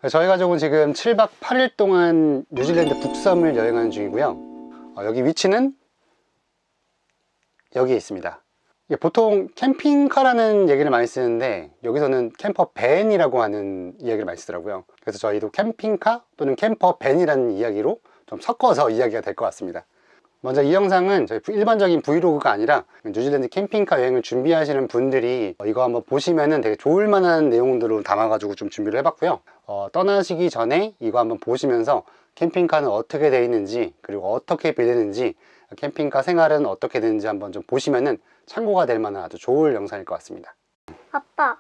저희 가족은 지금 7박 8일 동안 뉴질랜드 북섬을 여행하는 중이고요. 여기 위치는 여기에 있습니다. 보통 캠핑카라는 얘기를 많이 쓰는데 여기서는 캠퍼밴이라고 하는 이야기를 많이 쓰더라고요. 그래서 저희도 캠핑카 또는 캠퍼밴이라는 이야기로 좀 섞어서 이야기가 될 것 같습니다. 먼저 이 영상은 저희 일반적인 브이로그가 아니라 뉴질랜드 캠핑카 여행을 준비하시는 분들이 이거 한번 보시면은 되게 좋을 만한 내용들로 담아가지고 좀 준비를 해봤고요. 떠나시기 전에 이거 한번 보시면서 캠핑카는 어떻게 되어 있는지, 그리고 어떻게 빌리는지, 캠핑카 생활은 어떻게 되는지 한번 좀 보시면은 참고가 될 만한 아주 좋을 영상일 것 같습니다. 아빠,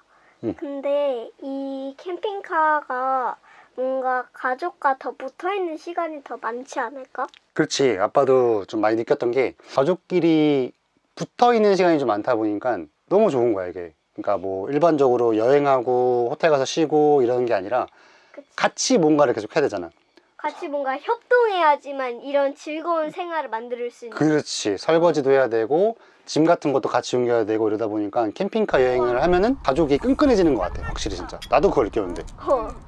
근데 이 캠핑카가 뭔가 가족과 더 붙어있는 시간이 더 많지 않을까? 그렇지. 아빠도 좀 많이 느꼈던 게 가족끼리 붙어있는 시간이 좀 많다 보니까 너무 좋은 거야 이게. 그러니까 뭐 일반적으로 여행하고 호텔 가서 쉬고 이러는 게 아니라 그치. 같이 뭔가를 계속 해야 되잖아. 같이 뭔가 협동해야지만 이런 즐거운 생활을 만들 수 있는. 그렇지. 설거지도 해야 되고 짐 같은 것도 같이 옮겨야 되고 이러다 보니까 캠핑카 여행을 하면은 가족이 끈끈해지는 것 같아. 확실히 진짜. 나도 그걸 느꼈는데.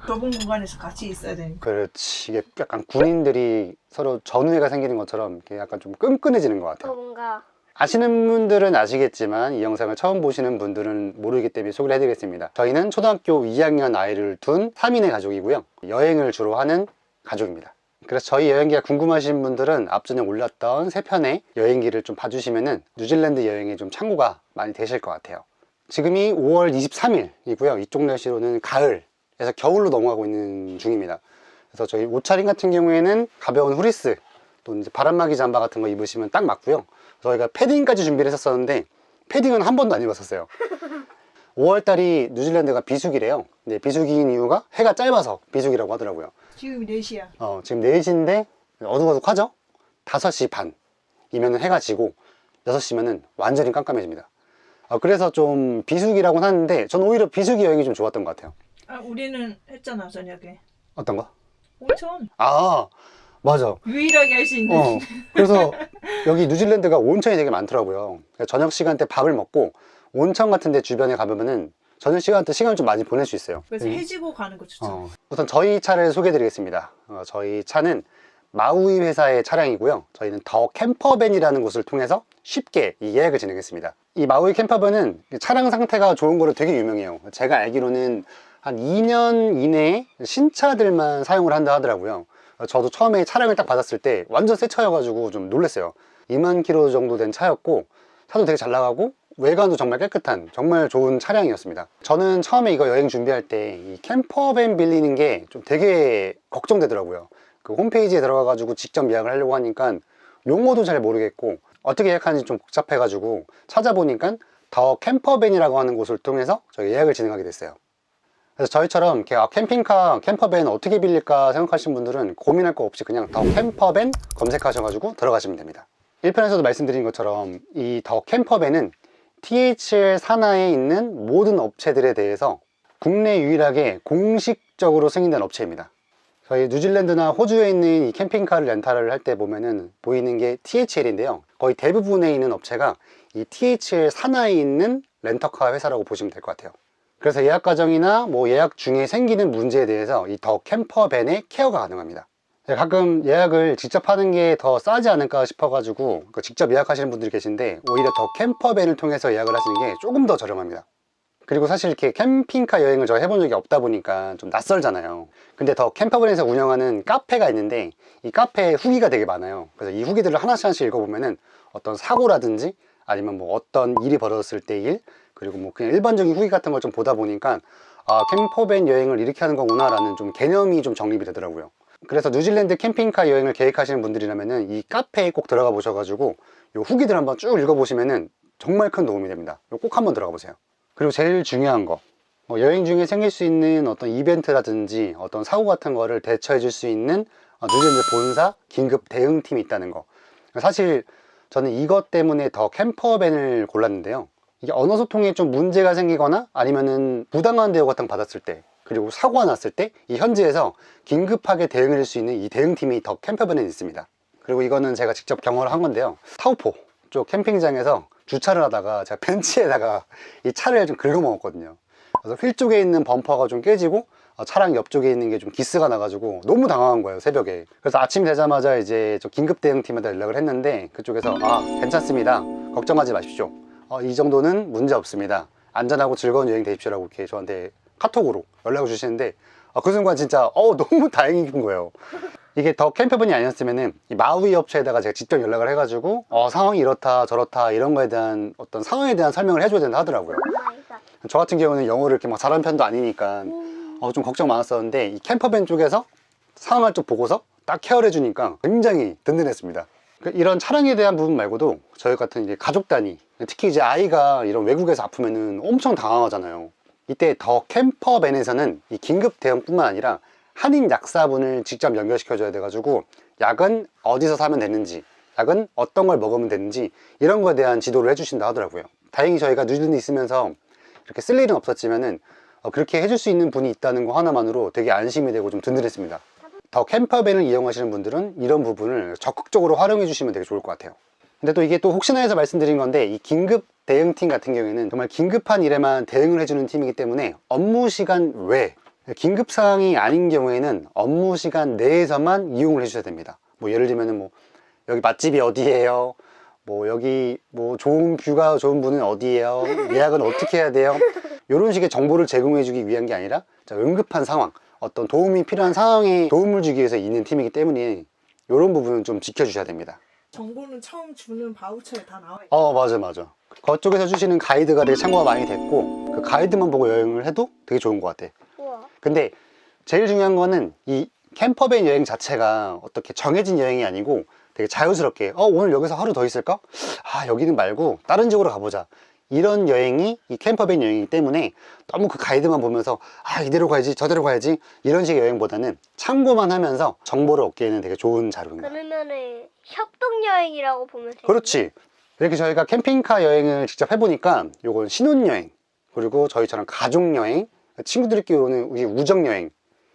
좁은 공간에서 같이 있어야 되니까. 그렇지. 이게 약간 군인들이 서로 전우애가 생기는 것처럼 이렇게 약간 좀 끈끈해지는 것 같아요. 뭔가 아시는 분들은 아시겠지만 이 영상을 처음 보시는 분들은 모르기 때문에 소개를 해드리겠습니다. 저희는 초등학교 2학년 아이를 둔 3인의 가족이고요. 여행을 주로 하는 가족입니다. 그래서 저희 여행기가 궁금하신 분들은 앞전에 올렸던 3편의 여행기를 좀 봐주시면은 뉴질랜드 여행에 좀 참고가 많이 되실 것 같아요. 지금이 5월 23일이고요. 이쪽 날씨로는 가을에서 겨울로 넘어가고 있는 중입니다. 그래서 저희 옷차림 같은 경우에는 가벼운 후리스 또 이제 바람막이 잠바 같은 거 입으시면 딱 맞고요. 저희가 패딩까지 준비를 했었는데 패딩은 한 번도 안 입었었어요. 5월달이 뉴질랜드가 비수기래요. 근데 비수기인 이유가 해가 짧아서 비수기라고 하더라고요. 지금 4시야. 지금 4시인데 어둑어둑하죠? 5시 반이면 해가 지고 6시면은 완전히 깜깜해집니다. 그래서 좀 비수기라고는 하는데 저는 오히려 비수기 여행이 좀 좋았던 것 같아요. 우리는 했잖아 저녁에. 어떤 거? 온천. 맞아. 유일하게 할 수 있는. 그래서 여기 뉴질랜드가 온천이 되게 많더라고요. 저녁 시간대 밥을 먹고 온천 같은 데 주변에 가보면은 저녁 시간대 시간을 좀 많이 보낼 수 있어요. 그래서 해지고 가는 거 추천. 우선 저희 차를 소개해 드리겠습니다. 저희 차는 마우이 회사의 차량이고요. 저희는 더 캠퍼밴이라는 곳을 통해서 쉽게 이 예약을 진행했습니다. 이 마우이 캠퍼밴은 차량 상태가 좋은 거로 되게 유명해요. 제가 알기로는 한 2년 이내에 신차들만 사용을 한다 하더라고요. 저도 처음에 차량을 딱 받았을 때 완전 새 차여가지고 좀 놀랐어요. 2만 킬로 정도 된 차였고 차도 되게 잘 나가고 외관도 정말 깨끗한 정말 좋은 차량이었습니다. 저는 처음에 이거 여행 준비할 때 이 캠퍼밴 빌리는 게 좀 되게 걱정되더라고요. 그 홈페이지에 들어가가지고 직접 예약을 하려고 하니까 용어도 잘 모르겠고 어떻게 예약하는지 좀 복잡해가지고 찾아보니까 더 캠퍼밴이라고 하는 곳을 통해서 저희 예약을 진행하게 됐어요. 그래서 저희처럼 이렇게 캠핑카, 캠퍼밴 어떻게 빌릴까 생각하시는 분들은 고민할 거 없이 그냥 더 캠퍼밴 검색하셔가지고 들어가시면 됩니다. 1편에서도 말씀드린 것처럼 이 더 캠퍼밴은 THL 산하에 있는 모든 업체들에 대해서 국내 유일하게 공식적으로 승인된 업체입니다. 저희 뉴질랜드나 호주에 있는 이 캠핑카를 렌탈을 할 때 보면은 보이는 게 THL인데요. 거의 대부분에 있는 업체가 이 THL 산하에 있는 렌터카 회사라고 보시면 될 것 같아요. 그래서 예약 과정이나 뭐 예약 중에 생기는 문제에 대해서 이 더 캠퍼밴의 케어가 가능합니다. 가끔 예약을 직접 하는 게 더 싸지 않을까 싶어가지고 직접 예약하시는 분들이 계신데 오히려 더 캠퍼밴을 통해서 예약을 하시는 게 조금 더 저렴합니다. 그리고 사실 이렇게 캠핑카 여행을 저 해본 적이 없다 보니까 좀 낯설잖아요. 근데 더 캠퍼밴에서 운영하는 카페가 있는데 이 카페에 후기가 되게 많아요. 그래서 이 후기들을 하나씩 읽어보면은 어떤 사고라든지 아니면 뭐 어떤 일이 벌어졌을 때 일, 그리고 뭐 그냥 일반적인 후기 같은 걸 좀 보다 보니까 캠퍼밴 여행을 이렇게 하는 거구나 라는 좀 개념이 좀 정립이 되더라고요. 그래서 뉴질랜드 캠핑카 여행을 계획하시는 분들이라면은 이 카페에 꼭 들어가 보셔가지고 요 후기들 한번 쭉 읽어보시면은 정말 큰 도움이 됩니다. 꼭 한번 들어가 보세요. 그리고 제일 중요한 거, 여행 중에 생길 수 있는 어떤 이벤트라든지 어떤 사고 같은 거를 대처해 줄 수 있는 뉴질랜드 본사 긴급 대응팀이 있다는 거. 사실 저는 이것 때문에 더 캠퍼밴을 골랐는데요. 이게 언어 소통에 좀 문제가 생기거나 아니면은 부당한 대우 같은 거 받았을 때, 그리고 사고가 났을 때 이 현지에서 긴급하게 대응해 줄 수 있는 이 대응팀이 더 캠퍼밴에 있습니다. 그리고 이거는 제가 직접 경험을 한 건데요. 타우포 쪽 캠핑장에서 주차를 하다가 제가 벤치에다가 이 차를 좀 긁어먹었거든요. 그래서 휠 쪽에 있는 범퍼가 좀 깨지고 차량 옆쪽에 있는 게 좀 기스가 나가지고 너무 당황한 거예요, 새벽에. 그래서 아침 되자마자 이제 저 긴급 대응팀한테 연락을 했는데 그쪽에서 괜찮습니다, 걱정하지 마십시오, 이 정도는 문제 없습니다, 안전하고 즐거운 여행 되십시오라고 이렇게 저한테 카톡으로 연락을 주시는데 그 순간 진짜 너무 다행인 거예요. 이게 더 캠퍼밴이 아니었으면은 이 마우이 업체에다가 제가 직접 연락을 해가지고 상황이 이렇다 저렇다 이런 거에 대한 어떤 상황에 대한 설명을 해줘야 된다 하더라고요. 오마이갓. 저 같은 경우는 영어를 이렇게 막 잘하는 편도 아니니까 좀 걱정 많았었는데 이 캠퍼밴 쪽에서 상황을 좀 보고서 딱 케어를 해주니까 굉장히 든든했습니다. 이런 차량에 대한 부분 말고도 저희 같은 이제 가족 단위, 특히 이제 아이가 이런 외국에서 아프면은 엄청 당황하잖아요. 이때 더 캠퍼밴에서는 이 긴급 대응뿐만 아니라 한인 약사분을 직접 연결시켜줘야 돼가지고 약은 어디서 사면 되는지, 약은 어떤 걸 먹으면 되는지 이런 거에 대한 지도를 해주신다 하더라고요. 다행히 저희가 뉴질랜드에 있으면서 이렇게 쓸 일은 없었지만은 그렇게 해줄 수 있는 분이 있다는 거 하나만으로 되게 안심이 되고 좀 든든했습니다. 더 캠퍼밴을 이용하시는 분들은 이런 부분을 적극적으로 활용해 주시면 되게 좋을 것 같아요. 근데 또 이게 또 혹시나 해서 말씀드린 건데 이 긴급 대응팀 같은 경우에는 정말 긴급한 일에만 대응을 해주는 팀이기 때문에 업무 시간 외, 긴급 상황이 아닌 경우에는 업무 시간 내에서만 이용을 해주셔야 됩니다. 뭐 예를 들면은 뭐 여기 맛집이 어디예요? 뭐 여기 뭐 좋은 뷰가 좋은 분은 어디예요? 예약은 어떻게 해야 돼요? 이런 식의 정보를 제공해 주기 위한 게 아니라 응급한 상황, 어떤 도움이 필요한 상황에 도움을 주기 위해서 있는 팀이기 때문에 이런 부분은 좀 지켜주셔야 됩니다. 정보는 처음 주는 바우처에 다 나와 있고. 맞아. 그쪽에서 주시는 가이드가 되게 참고가 많이 됐고 그 가이드만 보고 여행을 해도 되게 좋은 것 같아. 우와. 근데 제일 중요한 거는 이 캠퍼밴 여행 자체가 어떻게 정해진 여행이 아니고 되게 자연스럽게 오늘 여기서 하루 더 있을까? 여기는 말고 다른 지역으로 가보자, 이런 여행이 이 캠퍼밴 여행이기 때문에 너무 그 가이드만 보면서 이대로 가야지 저대로 가야지 이런 식의 여행보다는 참고만 하면서 정보를 얻기에는 되게 좋은 자료입니다. 그러면은 협동여행이라고 보면 돼요? 그렇지. 이렇게 저희가 캠핑카 여행을 직접 해보니까 요건 신혼여행, 그리고 저희처럼 가족여행, 친구들끼리 오는 우정여행,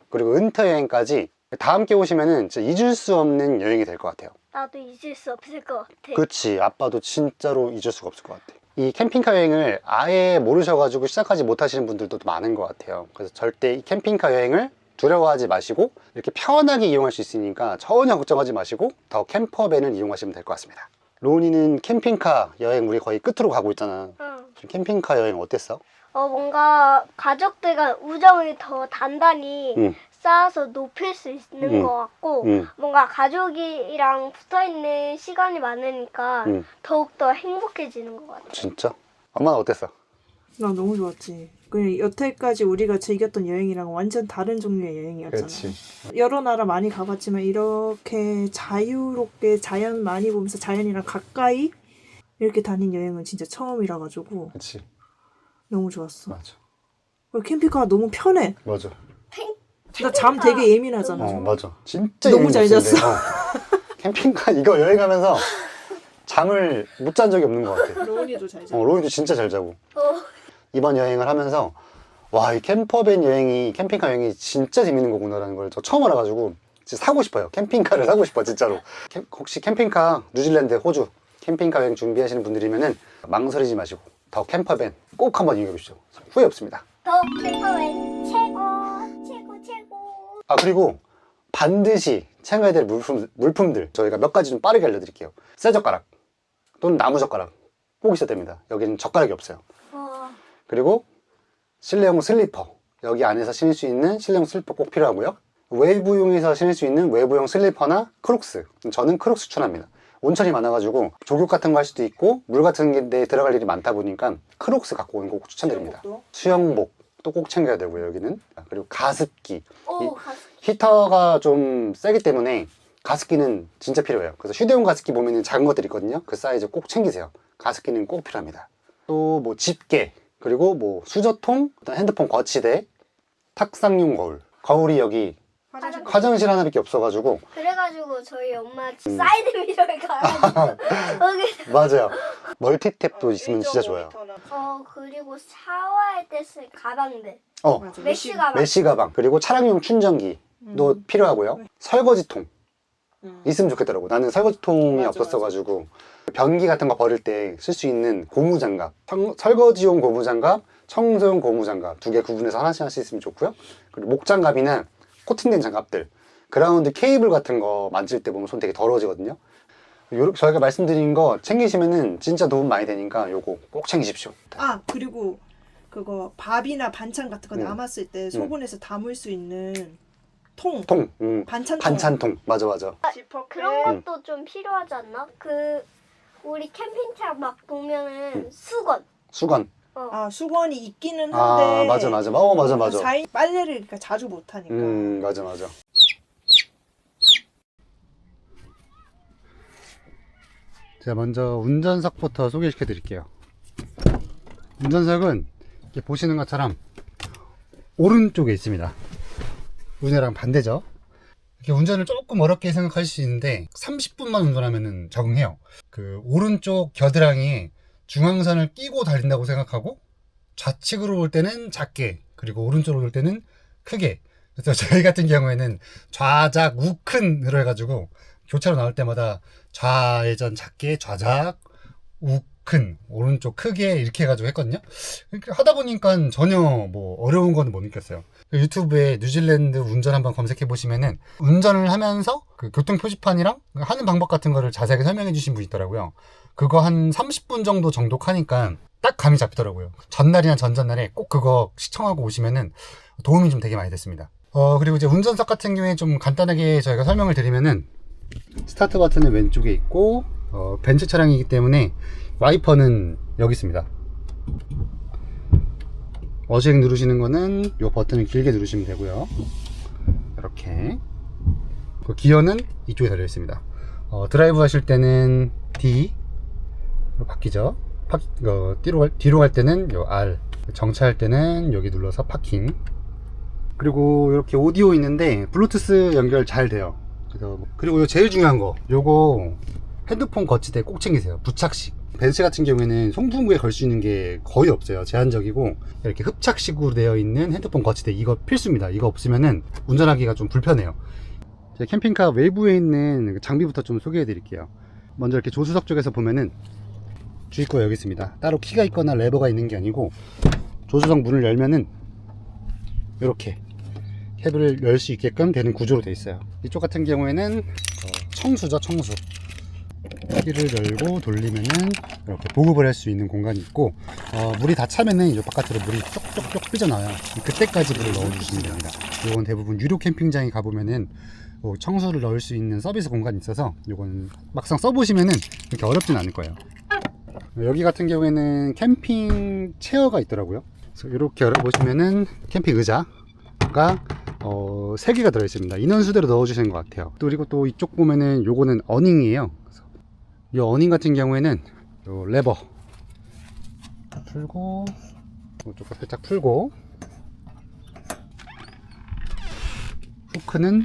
그리고 은퇴여행까지 다 함께 오시면은 진짜 잊을 수 없는 여행이 될 것 같아요. 나도 잊을 수 없을 것 같아. 그치, 아빠도 진짜로 잊을 수가 없을 것 같아. 이 캠핑카 여행을 아예 모르셔가지고 시작하지 못하시는 분들도 많은 것 같아요. 그래서 절대 이 캠핑카 여행을 두려워하지 마시고 이렇게 편하게 이용할 수 있으니까 전혀 걱정하지 마시고 더 캠퍼밴을 이용하시면 될 것 같습니다. 로운이는 캠핑카 여행 우리 거의 끝으로 가고 있잖아. 응. 캠핑카 여행 어땠어? 뭔가 가족들과 우정을 더 단단히 응. 쌓아서 높일 수 있는 응. 것 같고 응. 뭔가 가족이랑 붙어있는 시간이 많으니까 응. 더욱더 행복해지는 것 같아. 진짜? 엄마는 어땠어? 나 너무 좋았지. 그냥 여태까지 우리가 즐겼던 여행이랑 완전 다른 종류의 여행이었잖아. 여러 나라 많이 가봤지만 이렇게 자유롭게 자연 많이 보면서 자연이랑 가까이 이렇게 다닌 여행은 진짜 처음이라 가지고 그치. 너무 좋았어. 맞아. 그리고 캠핑카가 너무 편해. 맞아. 나 잠 되게 예민하잖아. 맞아. 진짜 너무 여행 잘 못 쓰는데. 잤어. 캠핑카 이거 여행하면서 잠을 못 잔 적이 없는 것 같아. 로운이도 잘 자. 로이도 진짜 잘 자고. 어, 이번 여행을 하면서 와, 이 캠퍼밴 여행이, 캠핑카 여행이 진짜 재밌는 거구나라는 걸 저 처음 알아가지고 진짜 사고 싶어요. 캠핑카를 사고 싶어, 진짜로. 혹시 캠핑카, 뉴질랜드, 호주 캠핑카 여행 준비하시는 분들이면은 망설이지 마시고 더 캠퍼밴 꼭 한번 이용해 보시죠. 후회 없습니다. 더 캠퍼밴 최고. 그리고 반드시 챙겨야 될 물품들 저희가 몇 가지 좀 빠르게 알려드릴게요. 쇠젓가락 또는 나무젓가락 꼭 있어야 됩니다. 여기는 젓가락이 없어요. 그리고 실내용 슬리퍼, 여기 안에서 신을 수 있는 실내용 슬리퍼 꼭 필요하고요. 외부용에서 신을 수 있는 외부용 슬리퍼나 크록스, 저는 크록스 추천합니다. 온천이 많아가지고 조교 같은 거 할 수도 있고 물 같은 데 들어갈 일이 많다 보니까 크록스 갖고 오는 거 꼭 추천드립니다. 수영복 또 꼭 챙겨야 되고요. 여기는. 그리고 가습기, 히터가 좀 세기 때문에 가습기는 진짜 필요해요. 그래서 휴대용 가습기 보면은 작은 것들 있거든요. 그 사이즈 꼭 챙기세요. 가습기는 꼭 필요합니다. 또 뭐 집게, 그리고 뭐 수저통, 핸드폰 거치대, 탁상용 거울이 여기 화장실 하나밖에 없어가지고. 그래가지고 저희 엄마 사이드 미러를 갈아가지고 여기 맞아요. 멀티탭도 있으면 진짜 좋아요. 그리고 샤워할 때 쓸 가방들, 맞아. 메쉬 가방. 메쉬 가방, 그리고 차량용 충전기도 필요하고요. 설거지통 있으면 좋겠더라고. 나는 설거지통이 없었어가지고 변기 같은 거 버릴 때 쓸 수 있는 고무장갑, 설거지용 고무장갑, 청소용 고무장갑 2개 구분해서 하나씩 있으면 좋고요. 그리고 목장갑이나 코팅된 장갑들, 그라운드 케이블 같은 거 만질 때 보면 손 되게 더러워지거든요. 저희가 말씀드린 거 챙기시면은 진짜 도움 많이 되니까 요거 꼭 챙기십시오. 아, 그리고 그거 밥이나 반찬 같은 거 음. 남았을 때 소분해서 담을 수 있는 통. 반찬통. 반찬통. 맞아. 그런 것도 좀 필요하지 않나? 우리 캠핑장 막 보면은 수건. 아, 수건이 있기는 아, 한데. 맞아. 맞아. 4인 빨래를 그러니까 자주 못 하니까. 맞아. 제가 먼저 운전석부터 소개시켜 드릴게요. 운전석은 이렇게 보시는 것처럼 오른쪽에 있습니다. 운전이랑 반대죠. 이렇게 운전을 조금 어렵게 생각할 수 있는데 30분만 운전하면 적응해요. 그 오른쪽 겨드랑이에 중앙선을 끼고 달린다고 생각하고 좌측으로 올 때는 작게, 그리고 오른쪽으로 올 때는 크게. 그래서 저희 같은 경우에는 좌작 우큰으로 해가지고 교차로 나올 때마다 좌회전 작게, 좌작 우큰, 오른쪽 크게 이렇게 해가지고 했거든요. 이렇게 하다 보니까 전혀 뭐 어려운 건 못 느꼈어요. 유튜브에 뉴질랜드 운전 한번 검색해 보시면은 운전을 하면서 그 교통 표지판이랑 하는 방법 같은 거를 자세하게 설명해 주신 분이 있더라고요. 그거 한 30분 정도 정독하니까 딱 감이 잡히더라고요. 전날이나 전전날에 꼭 그거 시청하고 오시면은 도움이 좀 되게 많이 됐습니다. 그리고 이제 운전석 같은 경우에 좀 간단하게 저희가 설명을 드리면은 스타트 버튼은 왼쪽에 있고 벤츠 차량이기 때문에 와이퍼는 여기 있습니다. 어시행 누르시는 거는 이 버튼을 길게 누르시면 되고요. 이렇게. 그 기어는 이쪽에 달려 있습니다. 드라이브 하실 때는 D로 바뀌죠. 뒤로 갈 때는 요 R, 정차할 때는 여기 눌러서 파킹. 그리고 이렇게 오디오 있는데 블루투스 연결 잘 돼요. 그리고 제일 중요한 거, 요거 핸드폰 거치대 꼭 챙기세요. 부착식. 벤츠 같은 경우에는 송풍구에 걸 수 있는 게 거의 없어요. 제한적이고, 이렇게 흡착식으로 되어 있는 핸드폰 거치대, 이거 필수입니다. 이거 없으면은 운전하기가 좀 불편해요. 제 캠핑카 외부에 있는 장비부터 좀 소개해 드릴게요. 먼저 이렇게 조수석 쪽에서 보면은 주입구가 여기 있습니다. 따로 키가 있거나 레버가 있는 게 아니고, 조수석 문을 열면은 이렇게 캡을 열 수 있게끔 되는 구조로 되어 있어요. 이쪽 같은 경우에는 청수죠, 청수. 키를 열고 돌리면은 이렇게 보급을 할 수 있는 공간이 있고, 물이 다 차면은 이쪽 바깥으로 물이 쪽쪽쪽 삐져나와요. 그때까지 물을 넣어주시면 됩니다. 이건 대부분 유료 캠핑장에 가보면은 청수를 넣을 수 있는 서비스 공간이 있어서 이건 막상 써보시면은 그렇게 어렵진 않을 거예요. 여기 같은 경우에는 캠핑 체어가 있더라고요. 그래서 이렇게 열어보시면은 캠핑 의자가 3개가 들어있습니다. 인원수대로 넣어주시는 것 같아요. 그리고 또 이쪽 보면은 요거는 어닝이에요. 이 어닝 같은 경우에는 요 레버 풀고, 이쪽도 살짝 풀고, 후크는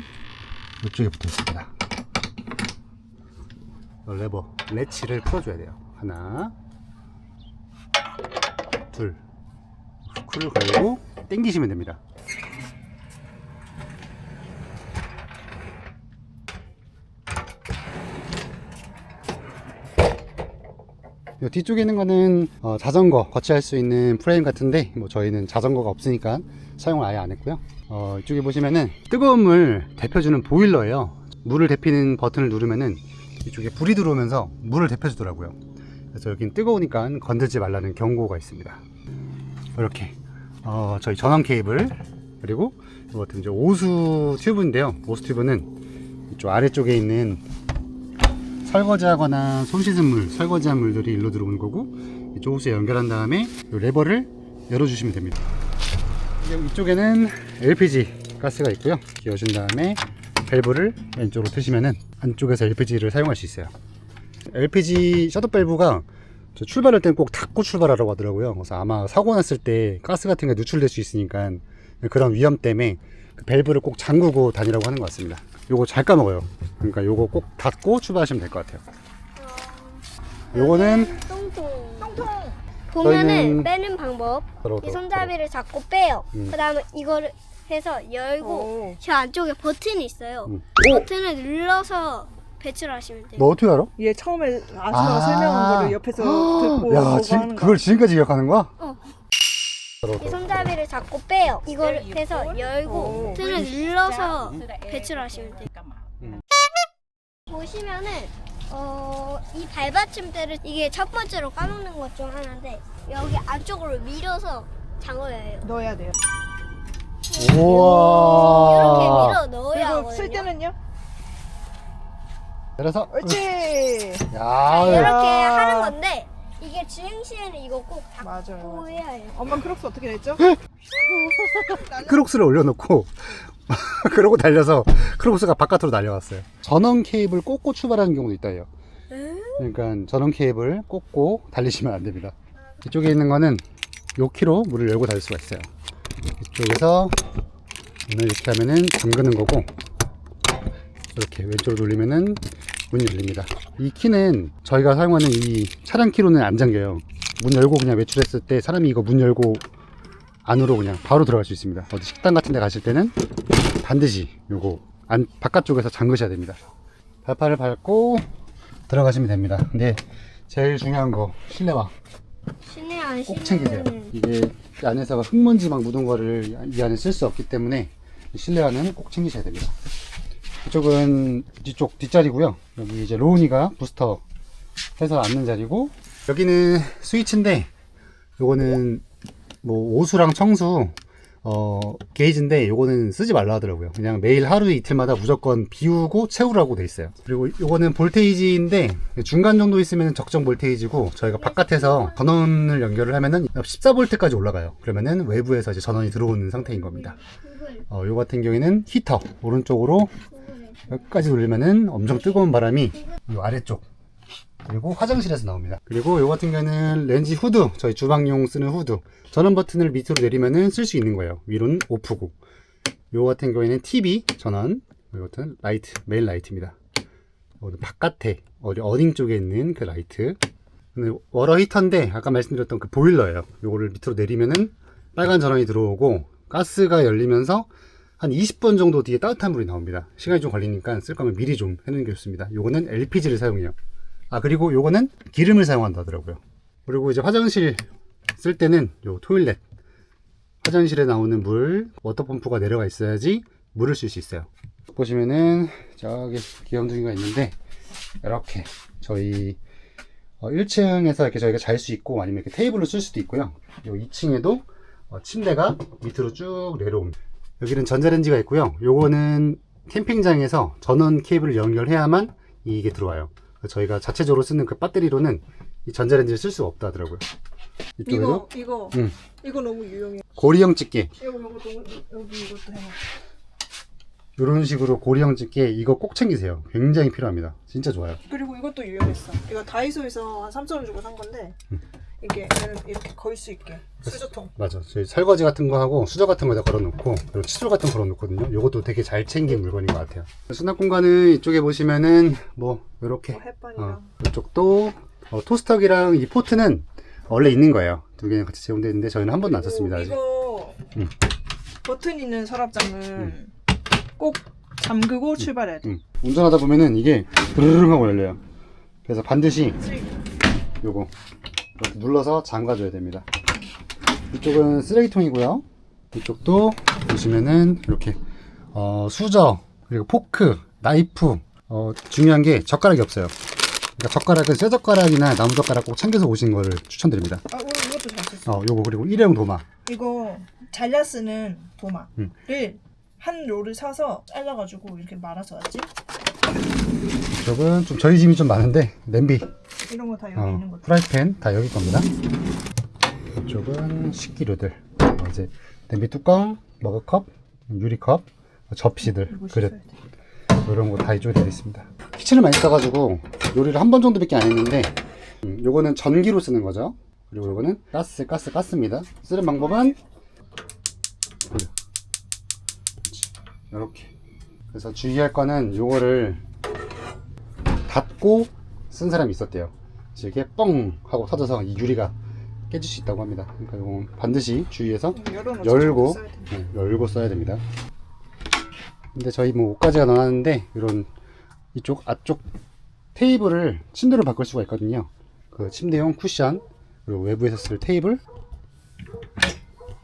이쪽에 붙어 있습니다. 레버 레치를 풀어줘야 돼요. 하나, 둘, 후크를 걸고 당기시면 됩니다. 이 뒤쪽에 있는 거는 자전거 거치할 수 있는 프레임 같은데, 뭐 저희는 자전거가 없으니까 사용을 아예 안 했고요. 이쪽에 보시면은 뜨거운 물 데펴주는 보일러예요. 물을 데피는 버튼을 누르면은 이쪽에 불이 들어오면서 물을 데펴주더라고요. 그래서 여긴 뜨거우니까 건들지 말라는 경고가 있습니다. 이렇게 저희 전원 케이블, 그리고 이 버튼 이제 오수 튜브인데요. 오수 튜브는 이쪽 아래쪽에 있는 설거지하거나 손 씻은 물, 설거지한 물들이 일로 들어오는 거고, 이쪽 호스에 연결한 다음에 이 레버를 열어주시면 됩니다. 이쪽에는 LPG 가스가 있고요. 여신 다음에 밸브를 왼쪽으로 트시면은 안쪽에서 LPG를 사용할 수 있어요. LPG 셔터 밸브가 출발할 때는 꼭 닫고 출발하라고 하더라고요. 그래서 아마 사고 났을 때 가스 같은 게 누출될 수 있으니까 그런 위험 때문에 그 밸브를 꼭 잠그고 다니라고 하는 것 같습니다. 요거 잘 까먹어요. 그러니까 요거 꼭 닫고 출발하시면 될 것 같아요. 요거는 똥통. 보면은 저희는 빼는 방법. 이 손잡이를 잡고 빼요. 그 다음에 이거를 해서 열고, 저 안쪽에 버튼이 있어요. 버튼을 눌러서 배출을 하시면 돼요. 너 어떻게 알아? 얘 처음에 아줌마가 설명한 거를 옆에서 듣고 야, 보고 하는 그걸 지금까지 기억하는 거야? 이 손잡이를 잡고 빼요. 이걸 해서 열고 버튼을 눌러서 배출을 하시면 돼요. 보시면은 이 발받침대를 이게 첫 번째로 까먹는 것 중 하나인데 여기 안쪽으로 밀어서 잠궈야 해요. 넣어야 돼요. 이렇게 우와. 밀어 넣어야 그리고 쓸 하거든요. 때는요? 그래서 옳지. 야, 이렇게 하는 건데 이게 주행 시에는 이거 꼭 맞아요. 닫고 해야 해요. 엄마 크록스 어떻게 됐죠? 크록스를 올려놓고 그러고 달려서 크록스가 바깥으로 날려갔어요. 전원 케이블 꽂고 출발하는 경우도 있다요. 그러니까 전원 케이블 꽂고 달리시면 안 됩니다. 이쪽에 있는 거는 요 키로 문을 열고 닫을 수가 있어요. 이쪽에서 문을 이렇게 하면은 잠그는 거고, 이렇게 왼쪽으로 돌리면은 문이 열립니다. 이 키는 저희가 사용하는 이 차량 키로는 안 잠겨요. 문 열고 그냥 외출했을 때 사람이 이거 문 열고 안으로 그냥 바로 들어갈 수 있습니다. 어디 식당 같은 데 가실 때는 반드시 요거 바깥쪽에서 잠그셔야 됩니다. 발판을 밟고 들어가시면 됩니다. 근데 제일 중요한 거 실내화 시내 안 꼭 챙기세요. 시내는 이게 안에서 흑먼지 막 묻은 거를 이 안에 쓸 수 없기 때문에 실내화는 꼭 챙기셔야 됩니다. 이쪽은 뒤쪽 뒷자리고요. 여기 이제 로운이가 부스터 해서 앉는 자리고, 여기는 스위치인데 요거는 뭐 오수랑 청수 게이지인데 요거는 쓰지 말라 하더라고요. 그냥 매일 하루 이틀마다 무조건 비우고 채우라고 돼 있어요. 그리고 요거는 볼테이지인데 중간 정도 있으면 적정 볼테이지고, 저희가 바깥에서 전원을 연결을 하면은 14V까지 올라가요. 그러면은 외부에서 이제 전원이 들어오는 상태인 겁니다. 요 같은 경우에는 히터 오른쪽으로 여기까지 돌리면은 엄청 뜨거운 바람이 요 아래쪽 그리고 화장실에서 나옵니다. 그리고 요 같은 경우는 렌지 후드, 저희 주방용 쓰는 후드, 전원 버튼을 밑으로 내리면은 쓸 수 있는 거예요. 위로는 오프고, 요 같은 경우에는 TV 전원, 이것은 라이트, 메인 라이트입니다. 이거는 바깥에 어딩 쪽에 있는 그 라이트. 근데 워러 히터인데 아까 말씀드렸던 그 보일러예요. 요거를 밑으로 내리면은 빨간 전원이 들어오고 가스가 열리면서 한 20분 정도 뒤에 따뜻한 물이 나옵니다. 시간이 좀 걸리니까 쓸 거면 미리 좀 해놓는 게 좋습니다. 요거는 LPG를 사용해요. 그리고 요거는 기름을 사용한다 하더라고요. 그리고 이제 화장실 쓸 때는 요 토일렛, 화장실에 나오는 물, 워터펌프가 내려가 있어야지 물을 쓸 수 있어요. 보시면은 저기 귀염둥이가 있는데, 이렇게 저희 1층에서 이렇게 저희가 잘 수 있고, 아니면 이렇게 테이블로 쓸 수도 있고요. 요 2층에도 침대가 밑으로 쭉 내려옵니다. 여기는 전자레인지가 있고요. 요거는 캠핑장에서 전원 케이블을 연결해야만 이게 들어와요. 저희가 자체적으로 쓰는 그 배터리로는 이 전자레인지를 쓸 수가 없다 하더라고요. 이쪽에도 이거 너무 유용해. 고리형 집게, 이것도 해놔. 이런 식으로 고리형 집게, 이거 꼭 챙기세요. 굉장히 필요합니다. 진짜 좋아요. 그리고 이것도 유용했어. 이거 다이소에서 한 3,000원 주고 산 건데 이게 얘는 이렇게 걸 수 있게 수저통. 맞아. 저희 설거지 같은 거 하고 수저 같은 거에다 걸어놓고, 그리고 칫솔 같은 거 걸어놓거든요. 이것도 되게 잘 챙긴 물건인 것 같아요. 수납 공간은 이쪽에 보시면은 뭐 이렇게 햇반이랑 이쪽도 토스터기랑 이 포트는 원래 있는 거예요. 두 개는 같이 제공되어 있는데 저희는 한 번도 안 썼습니다. 아직. 이거 버튼 있는 서랍장은 꼭 잠그고 출발해야 돼. 운전하다 보면은 이게 드르륵 하고 열려요. 그래서 반드시 요거 이렇게 눌러서 잠가줘야 됩니다. 이쪽은 쓰레기통이고요. 이쪽도 보시면은 이렇게 수저, 그리고 포크, 나이프, 중요한 게 젓가락이 없어요. 그러니까 젓가락은 쇠젓가락이나 나무젓가락 꼭 챙겨서 오신 거를 추천드립니다. 이것도 잘 썼어. 요거 그리고 일회용 도마. 이거 잘라 쓰는 도마를 한 롤을 사서 잘라가지고 이렇게 말아서 왔지. 이쪽은 좀 저희 짐이 좀 많은데 냄비, 이런 거 다 여기 있는 거. 프라이팬 다 여기 겁니다. 이쪽은 식기류들, 이제 냄비 뚜껑, 머그컵, 유리컵, 접시들, 그릇, 이런 거 다 이쪽에 되어 있습니다. 키친을 많이 써가지고 요리를 한 번 정도밖에 안 했는데, 요거는 전기로 쓰는 거죠. 그리고 요거는 가스입니다. 쓰는 방법은 이렇게. 그래서 주의할 거는 요거를 닫고 쓴 사람이 있었대요. 이게 뻥 하고 터져서 이 유리가 깨질 수 있다고 합니다. 그러니까 이건 반드시 주의해서 열고 써야 됩니다. 근데 저희 뭐 옷가지가 나왔는데, 이런 이쪽 앞쪽 테이블을 침대로 바꿀 수가 있거든요. 그 침대용 쿠션, 그리고 외부에서 쓸 테이블,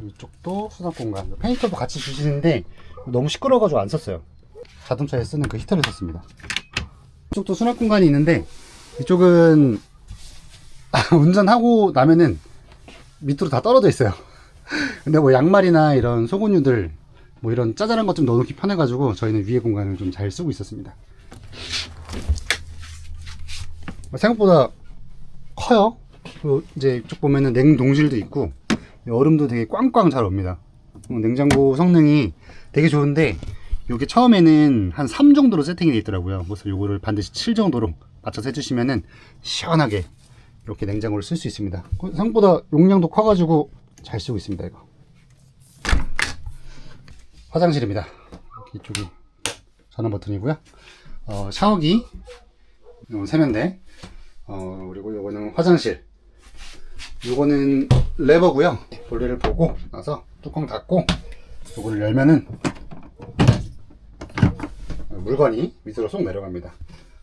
이쪽도 수납 공간. 페인터도 같이 주시는데 너무 시끄러워가지고 안 썼어요. 자동차에 쓰는 그 히터를 썼습니다. 이쪽도 수납 공간이 있는데 이쪽은 운전하고 나면은 밑으로 다 떨어져 있어요. 근데 뭐 양말이나 이런 소곤유들 뭐 이런 짜잘한 것 좀 넣어놓기 편해가지고 저희는 위에 공간을 좀 잘 쓰고 있었습니다. 생각보다 커요. 그리고 이제 이쪽 보면은 냉동실도 있고 얼음도 되게 꽝꽝 잘 옵니다. 냉장고 성능이 되게 좋은데 이게 처음에는 한 3 정도로 세팅이 되어 있더라고요. 그래서 요거를 반드시 7 정도로 맞춰서 해주시면은 시원하게 이렇게 냉장고를 쓸 수 있습니다. 생각보다 용량도 커가지고 잘 쓰고 있습니다. 이거 화장실입니다. 이쪽이 전원 버튼이고요. 샤워기 세면대, 그리고 요거는 화장실. 요거는 레버고요. 볼일을 보고 나서 뚜껑 닫고 요거를 열면은 물건이 밑으로 쏙 내려갑니다.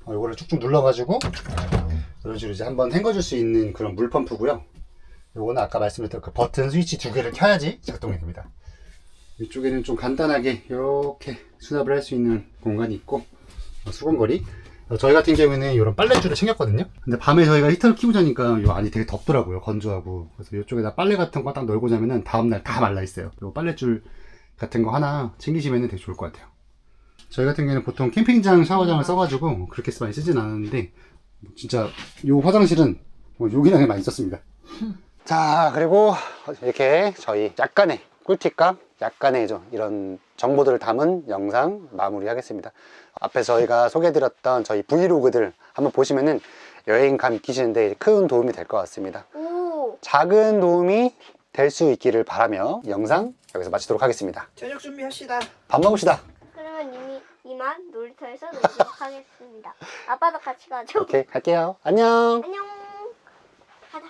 요거를 쭉쭉 눌러가지고 이런 식으로 이제 한번 헹궈줄 수 있는 그런 물 펌프고요. 요거는 아까 말씀드렸던 그 버튼 스위치 2개를 켜야지 작동이 됩니다. 이쪽에는 좀 간단하게 이렇게 수납을 할 수 있는 공간이 있고 수건거리. 저희 같은 경우에는 이런 빨랫줄을 챙겼거든요. 근데 밤에 저희가 히터를 켜고 자니까 요 안이 되게 덥더라고요. 건조하고. 그래서 이쪽에다 빨래 같은 거 딱 널고 자면은 다음날 다 말라 있어요. 요 빨랫줄 같은 거 하나 챙기시면 되게 좋을 것 같아요. 저희 같은 경우에는 보통 캠핑장 샤워장을 써가지고 그렇게 많이 쓰진 않았는데 진짜 요 화장실은 요기량을 많이 썼습니다. 자, 그리고 이렇게 저희 약간의 꿀팁과 약간의 이런 정보들을 담은 영상 마무리하겠습니다. 앞에 저희가 소개해드렸던 저희 브이로그들 한번 보시면은 여행감 끼시는데 큰 도움이 될 것 같습니다. 작은 도움이 될 수 있기를 바라며 영상 여기서 마치도록 하겠습니다. 저녁 준비합시다. 밥 먹읍시다. 그러면 이만 놀이터에서 놀도록 하겠습니다. 아빠도 같이 가죠. 오케이, 갈게요. 안녕. 안녕. 가자.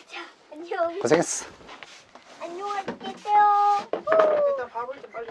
자, 안녕. 고생했어. 안녕히 계세요. 일단 밥을 좀 빨리